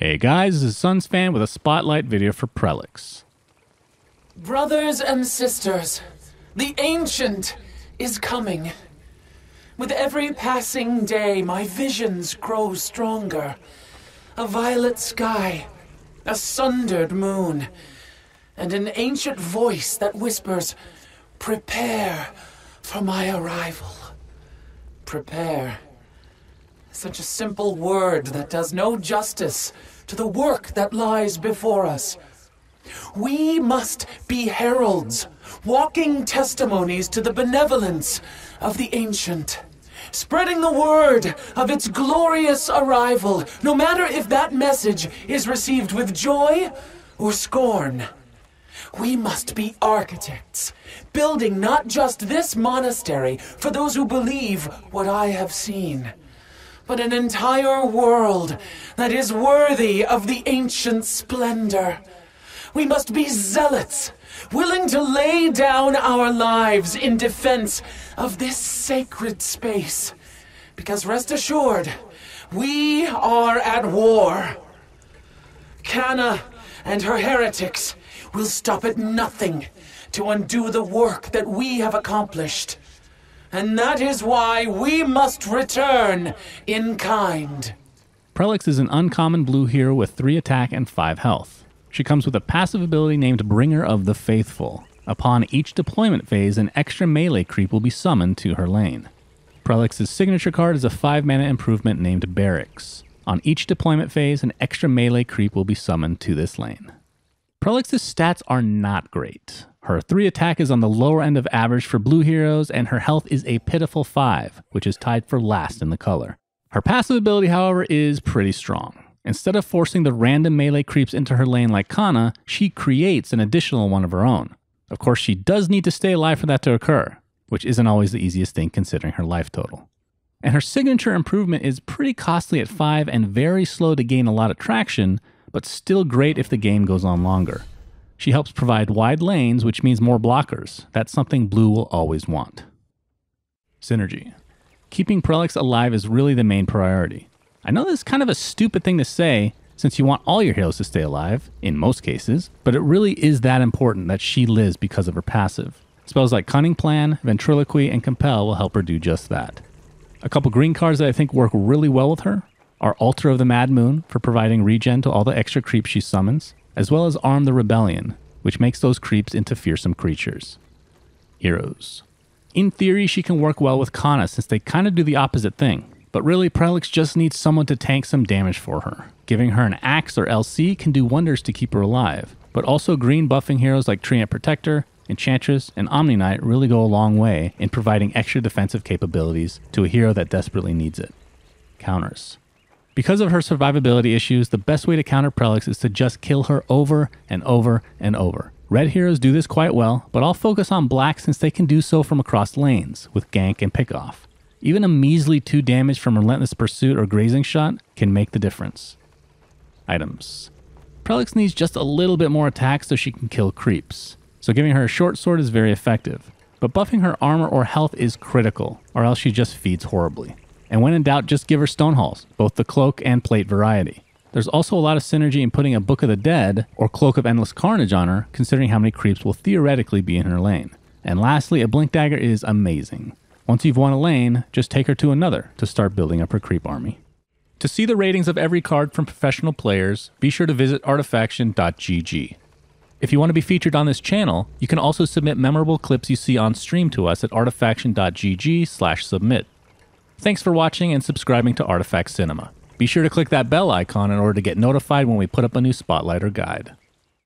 Hey guys, this is SUNSfan with a spotlight video for Prellex. Brothers and sisters, the Ancient is coming. With every passing day, my visions grow stronger. A violet sky, a sundered moon, and an ancient voice that whispers, "Prepare for my arrival." Prepare. Such a simple word that does no justice to the work that lies before us. We must be heralds, walking testimonies to the benevolence of the Ancient, spreading the word of its glorious arrival, no matter if that message is received with joy or scorn. We must be architects, building not just this monastery for those who believe what I have seen, but an entire world that is worthy of the ancient splendor. We must be zealots, willing to lay down our lives in defense of this sacred space. Because rest assured, we are at war. Canna and her heretics will stop at nothing to undo the work that we have accomplished. And that is why we must return in kind. Prellex is an uncommon blue hero with 3 attack and 5 health. She comes with a passive ability named Bringer of the Faithful. Upon each deployment phase, an extra melee creep will be summoned to her lane. Prellex's signature card is a 5-mana improvement named Barracks. On each deployment phase, an extra melee creep will be summoned to this lane. Prellex's stats are not great. Her 3 attack is on the lower end of average for blue heroes, and her health is a pitiful 5, which is tied for last in the color. Her passive ability, however, is pretty strong. Instead of forcing the random melee creeps into her lane like Kana, she creates an additional one of her own. Of course, she does need to stay alive for that to occur, which isn't always the easiest thing considering her life total. And her signature improvement is pretty costly at 5 and very slow to gain a lot of traction, but still great if the game goes on longer. She helps provide wide lanes, which means more blockers. That's something blue will always want. Synergy. Keeping Prellex alive is really the main priority. I know this is kind of a stupid thing to say, since you want all your heroes to stay alive, in most cases, but it really is that important that she lives because of her passive. Spells like Cunning Plan, Ventriloquy, and Compel will help her do just that. A couple green cards that I think work really well with her are Altar of the Mad Moon for providing regen to all the extra creeps she summons, as well as Arm the Rebellion, which makes those creeps into fearsome creatures. Heroes. In theory, she can work well with Kana since they kind of do the opposite thing, but really Prellex just needs someone to tank some damage for her. Giving her an Axe or LC can do wonders to keep her alive, but also green buffing heroes like Treant Protector, Enchantress, and Omni Knight really go a long way in providing extra defensive capabilities to a hero that desperately needs it. Counters. Because of her survivability issues, the best way to counter Prellex is to just kill her over and over and over. Red heroes do this quite well, but I'll focus on black since they can do so from across lanes, with gank and pickoff. Even a measly 2 damage from Relentless Pursuit or Grazing Shot can make the difference. Items. Prellex needs just a little bit more attack so she can kill creeps, so giving her a short sword is very effective, but buffing her armor or health is critical, or else she just feeds horribly. And when in doubt, just give her Stonehalls, both the cloak and plate variety. There's also a lot of synergy in putting a Book of the Dead or Cloak of Endless Carnage on her, considering how many creeps will theoretically be in her lane. And lastly, a Blink Dagger is amazing. Once you've won a lane, just take her to another to start building up her creep army. To see the ratings of every card from professional players, be sure to visit artifaction.gg. If you want to be featured on this channel, you can also submit memorable clips you see on stream to us at artifaction.gg/submit. Thanks for watching and subscribing to ArtifactCinema. Be sure to click that bell icon in order to get notified when we put up a new spotlight or guide.